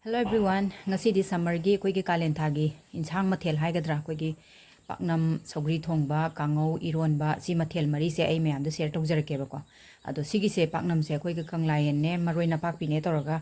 Hello everyone. Ngasi di summer gi koi gi kalen thagi insang mathel haigadra koi gi paknam saugri thongba kangau eronba si mathel mari se ai mayam da share tawjarake ba ko ado sigi se paknam se koi gi Kanglayen ne maroi Napaakpi ne toraga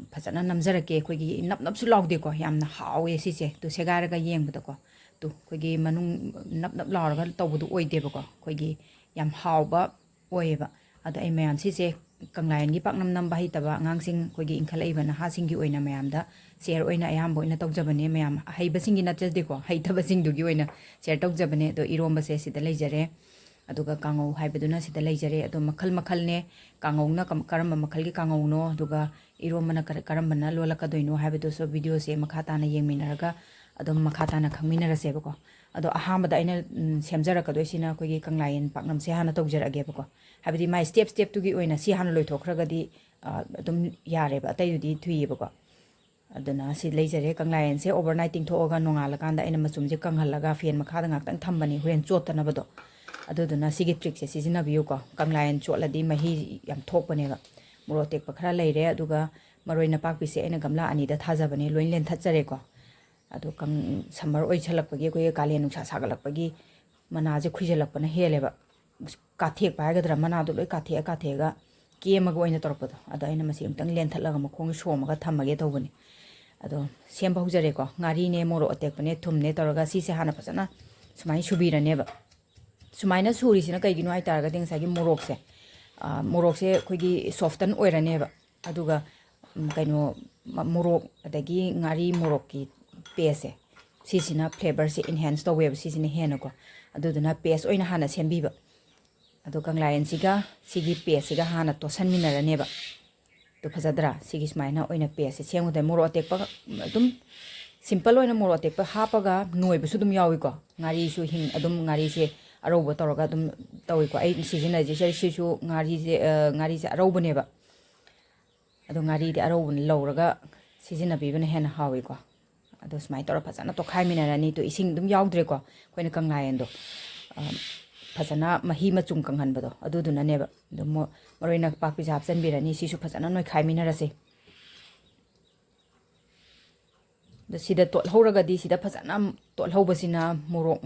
phajana namjarake koi gi nap nap su lawde ko yamna hawe si se to segaraga yengbada ko to koi gi manung nap nap lawraga tawbudu oide ba ko koi gi yam hawba oeba ado ai mayam si se Kanglayen gi paknam nam bahi taba ngangsing koi gi inkhalai bana ha singi oina mayam da share oina ayam boina tawjabane mayam haiba singi natjade ko haitaba sing du gi oina share tawjabane do eronba se sida leijare aduga kangau haibaduna sida leijare ado makhal makhal ne kangau na karamba makhal gi kangau no aduga eronba na karamba na lolakadoino haibadu so video se makhata na yengminaraga ado makhata na khangminara se bako ado ahambada aina semjaraka sina koi gi Kanglayen paknam se hana tawjarage bako habidi mai step tu gi oina si hana loithokragadi adum yare ba tayudi thui bako aduna si leijare Kanglayen se overnight tingthoga nongala kanda aina machumje kanghalaga fan makhada ngaktang thambani horen chotana bado aduduna sigi trick se sijina biu ko Kanglayen chotladi mahi yam thokbane ba muro tek pakhra leire aduga maroi Napaakpi se aina gamla ani da thajabane loin len thachare ko ado kang summer oi chalakpagi koi kalen nungsa sagalakpagi mana je khuijalakpana heleba kathek paigadra mana do loi kathega kemaga oina torpado ado aina masi amtang len thatlaga makhong somaga thamage tawbani ado semba hujare ko ngari ne moro atekpane thumne toraga si se hana phasana sumai subirane ba sumaina suri sina kaigino ai taraga ding sagi morok se khoigi soften oirane ba aduga kaino morok adagi ngari morok ki paste sisina flavor se enhance to web sisina hena ko aduduna paste oina hana sembiba ado Kanglayen siga sigi paste siga hana to sanminarane ba to phajadra sigi smaina oina paste se sengu dai moro atekpa dum simple oina moro atekpa hapaga noiba su dum yawi ko ngari su hing adum ngari se aroba toroga dum tawi ko ai sisina je se su ngari se aroba ne ba ado ngari de aroba lawraga sisina bibana hena hawi ko ado smai tora phajana to khaiminarani to ising dum yaudre ko koina Kanglayen do phajana mahi machum kanghanbado aduduna neba do maroi Napaakpi jap chanbirani sisu phajana noi khaiminarase do sida tol horaga di sida phajana tol hobasina morok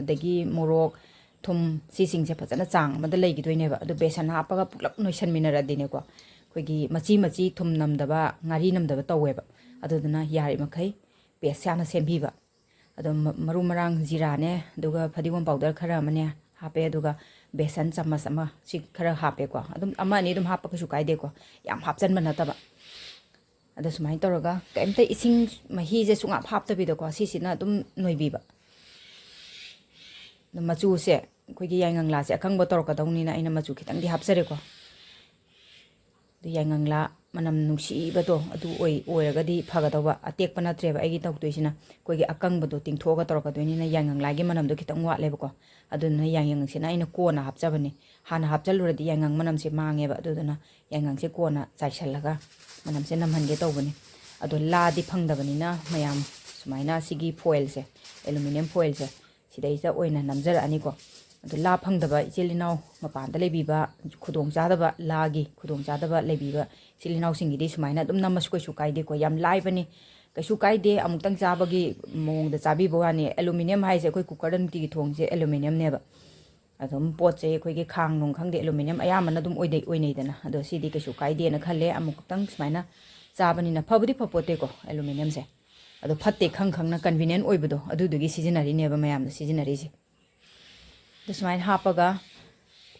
dagi morok thum sising se phajana chang mada leigi doineba do besan hapaga puklap noi sanminaradine ko koigi machi thum namdaba ngari namdaba taweba aduduna yari makai pesana sembiba ado maru marang jira ne duga phadiwam powder khara mane hape duga besan chamas ama si khara hape ko adum ama ni dum hapa ku kaide ko yam hapchan bana taba ado sumai toroga kaimte ising mahi je sunga hapta bi do ko sisina dum noibiba no machu se koigi yangangla se akangba torka dawni na ina machu khitang di hapsare ko du yangangla manam nungsiba do adu oiragadi phagadawa atekpa natreba aigi tawtoisina koigi akangba do tingthoga torka doini na yangangla gi manam do khitang watleba ko aduna yangang sina ina kona hapjabani hana hapjaluradi yangang manam se mangeba aduna yangang se kona chaisalaga manam se namhange tawbani ado la di phangdabani na mayam sumaina sigi foil se aluminum foil se sidaisa oina namjara ani ko ado la phangdaba ichilinaw mapanda lebiba khudong chadaba lagi khudong chadaba lebiba silinaw singidi sumaina dum namas ko su kaide ko yam laibani kaisu kaide amutang chabagi mongda chabi bawani aluminum haise koi cooker dam ti thongje aluminum neba adum potche koi ge khang nong khangde aluminum ayamana dum oinei dana ado sidi kaisu kaide na khalle amutang sumaina chabani na phabudi phapote ko aluminum se ado phatte khang na convenient oibado adudugi sijinari neba mayam sijinari se sumaina hapaga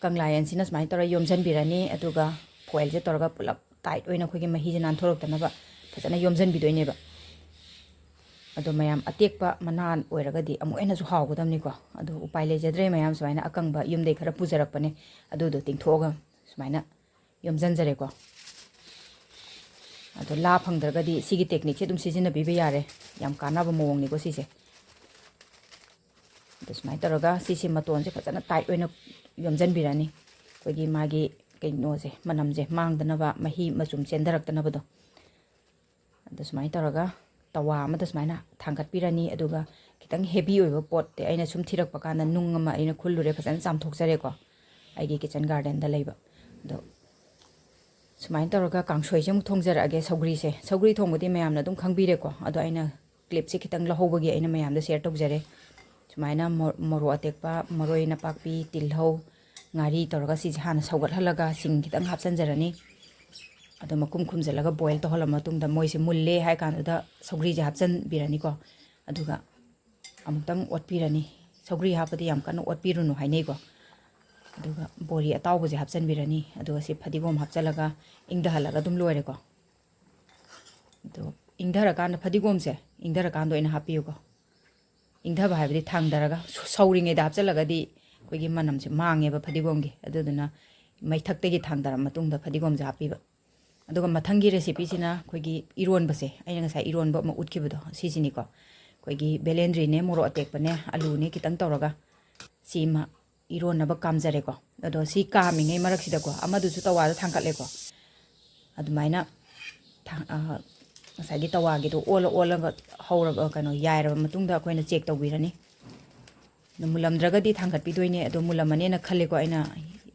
Kanglayen sina sumaina tora yomjan birani aduga foil je torga pulap tight oina khogi mahi je nan thorok tanaba phajana yomjan bidoineba ado mayam atekpa manan oiragadi amu ena su hawgodamni ko ado upai lejadre mayam sumaina akangba yumdei khara pujarakpane adudo tingthoga sumaina yomjan jare ko ado la phangdragadi sigi technique se dum sijina bibe yare yam kanaba mowong ni ko sise ado sumaina toroga sisi maton se phajana tight oina yomjan birani koigi magi kaino je manam je mangdanaba mahi machum chendaraktanaba do ado sumai taraga tawa amada sumaina thangat pirani aduga kitang heavy oiba pot te aina sum thirakpa kana nung ama aina khulure phasan chamthok jare ko aigi kitchen garden da leiba do Sumain taraga kangshoi se mu thongjarage saugri se. Saugri thongbudi mayamna dum khangbire ko. Ado aina clip se kitang lahobagi aina mayamda share tawjare. Sumaina moro atekpa maroi napakpi tilhau ngari taraga si hana saugat halaga sing kitang hapsanjarani. Ado makum khumjalaga boil to hala matungda moise mulle hai kanada saugri je hapsan birani ko. Aduga amutang otpirani. Saugri hapadi yam kana otpirunu hainei ko. Aduga bori atawbo je hapsan birani. Aduga si phadigom hapchalaga ingda halaga dum loire ko. Ado ingdara kana phadigom se ingdara kando ina hapiyo ko. Ingda ba habidi thangdaraga sauringe da hapchalaga di koigi manam se mange ba phadigom gi. Aduduna mai thaktegi thangdara matungda phadigom je hapiba. Aduga mathangi recipe sina koigi ironba se aina ngasai ironba ma utkibudo sisini ko. Koigi Bhelendri ne moro atekpa ne alu ne kitang tawraga sima iron naba kamjare ko. Ado si kaminge marak sida ko amadu su tawada thangkatle ko. Adumaina ngasai gi tawagi do ola ga hauraga kano yairaba matungda koina check tawbirani. Mulamdraga di thangkat pidoine ado mulamane na khalle ko aina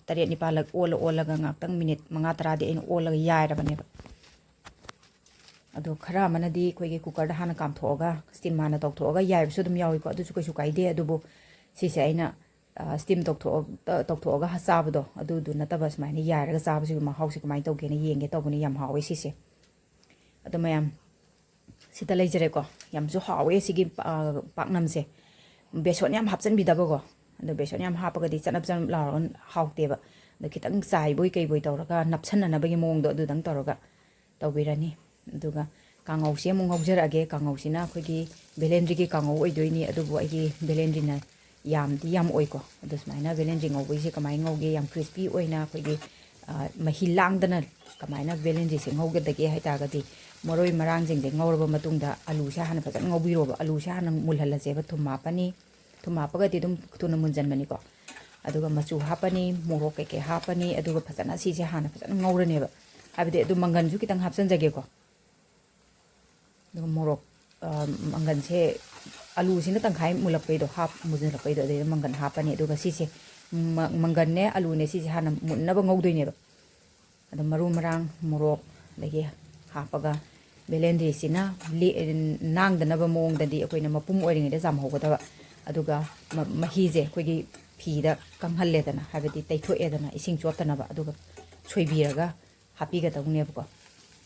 tariat ni palak ola ga ngaktang minute manga taradi aina ola ga yairaba ne. Ado khara mana di koigi cooker da hana kam thoga steam mana tok thoga yaib su dum yawi ko adu su kaisu kaide adubu sise aina steam tok thoga ha sabdo adu du nataba smaini yairaga sabsu ma hausi kamai tawge ne yenge tawbuni yam hawi sise. Ado mayam sita leijare ko yam su hawi sigi paknam se beson yam hapsan bidaba ko. Ado beson yam hapaga di chanap chan laron hauteba ado kitang sai boi kai boi tawraga napsan na bagi mong do adu dang tawraga tawbirani. Aduga kangau se mung haujarage kangau sina khoigi Bhelendri ki kangau oidoini adubu ai Bhelendri na yam di yam oiko adu smaina Bhelendri ngau se kamai ngauge yam crispy oina khoigi mahi langdana kamaina Bhelendri se ngauge dage haitaga di moroi marang jing de ngaurba matungda alu sha hana fajan ngaubiroba alu sha hana mulhala jeba thumma pani thumma paga di dum tuna munjan mani ko aduga machu hapani morok ke hapani aduga fajana si se hana fajan ngauraneba abide adu mangan ju kitang hapsan jage ko. Morok mangan se alu sina tangkai mulapay do hap mujulapay do de mangan hapani aduga sise mangan ne alu ne sise hana munna ba ngaudoy ne ba ado maru marang morok lagi hapaga Bhelendri sina nangdana ba mong dadi akoina mapum oiring de jam hogada ba aduga mahi je koigi phida kanghalle dana habedi taitho edana ising chotana ba aduga choibiraga hapiga tawne ba ko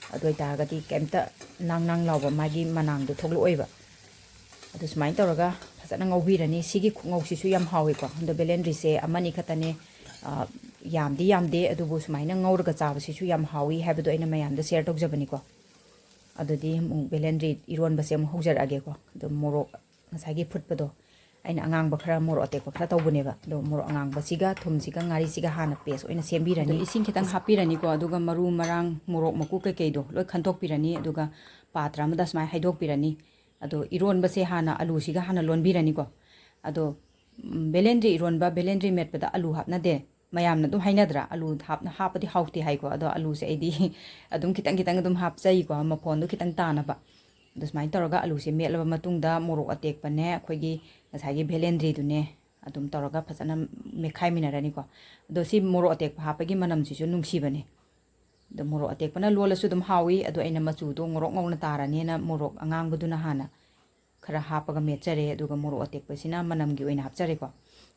adoi taragati kemta nang lawba magi manang do thoglo oiba adu smain tawraga phasana ngaubirani sigi khungau sisu yam hawi ko ando Bhelendri se amani khatane yamde adubu smaina ngauraga chaba sisu yam hawi habdo aina mayamda share tawjabani ko adudi Bhelendri ironba se mu haujarage ko adu morok ngasagi phutpado aina angangba khara morok atekpa khara tawbuneba do morok angangba siga thumsiga ngari siga hana paste oina sembirani ising kitang hapirani ko aduga maru marang morok maku kai do loi khantok pirani aduga patra amada smai haidok pirani ado ironba se hana alu siga hana lonbirani ko ado Bhelendri ironba Bhelendri Metpa da alu hapna de mayamna dum hainadra alu hapadi hauti hai ko ado alu se idi adum kitang dum hapchai ko mapon do kitang tanaba dusmai tawraga alu se metlaba matungda morok atekpa ne khoigi ngasagi Bhelendri du ne adum tawraga phasana mekhai minarani ko do si morok atekpa hapagi manam sisu nungsibane do morok atekpa na lolasu dum hawi ado aina machu do ngorok ngawna tarani na morok angangbuduna hana khara hapaga mechare aduga morok atekpa sina manamgi oina hapchare ko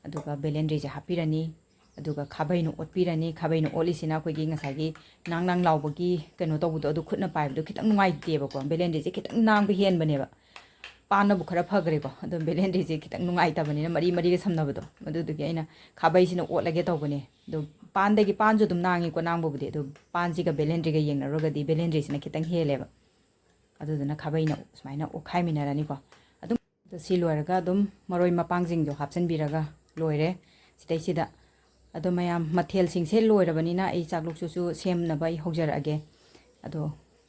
aduga Bhelendri je hapirani aduga khabainu otpirani khabainu olisina khoigi ngasagi nang lawbagi keno tawbudo adu khutna paibdo kitang nungai teba ko Bhelendri je kitang nang bi hen baneba pana bu khara phagre ko adu Bhelendri je kitang nungai tabani na mari ga samnabado adudugi aina khabai sina otlage tawbane do pandagi panju dum nangi ko nangbubudi adu panji ga Bhelendri ga yengna rogadi Bhelendri sina kitang heleba aduduna khabaina smaina okhai minarani ko adum si loiraga dum maroi mapangjing jo hapsan biraga loire sidai sida ado mayam mathel sing se loirabani na ei chakluk su sem na bai haujarage ado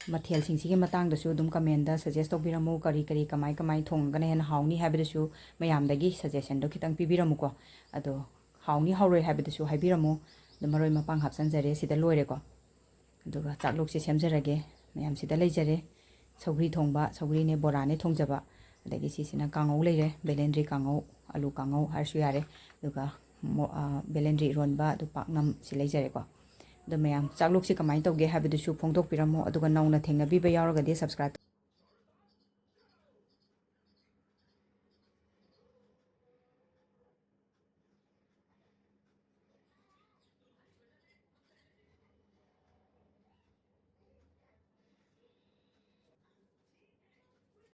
mathel sing sigi matang da su dum comment da suggest tobiramu kari kamai thongana hen hauni habida su mayam dagi suggestion do kitang pibiramu ko ado hauni hauroi habida su habiramu da maroi mapang hapsan jare sida loire ko ado chakluk se semjarage mayam sida leijare saugri thongba saugri ne bora ne thongjaba adagi sisina kangau leire Bhelendri kangau alu kangau harsu yare duga Bhelendri ironba du paknam silai jare ko ꯑꯗꯣ ꯃꯌꯥꯝ ꯆꯥꯛꯂꯨꯛꯁꯤ ꯀꯃꯥꯏꯅ ꯇꯧꯒꯦ ꯍꯥꯏꯕꯗꯨꯁꯨ ꯐꯣꯡꯗꯣꯛꯄꯤꯔꯝꯃꯣ ꯑꯗꯨꯒ ꯅꯧꯅ ꯊꯦꯡꯅꯕꯤꯕ ꯌꯥꯎꯔꯒꯗꯤ subscribe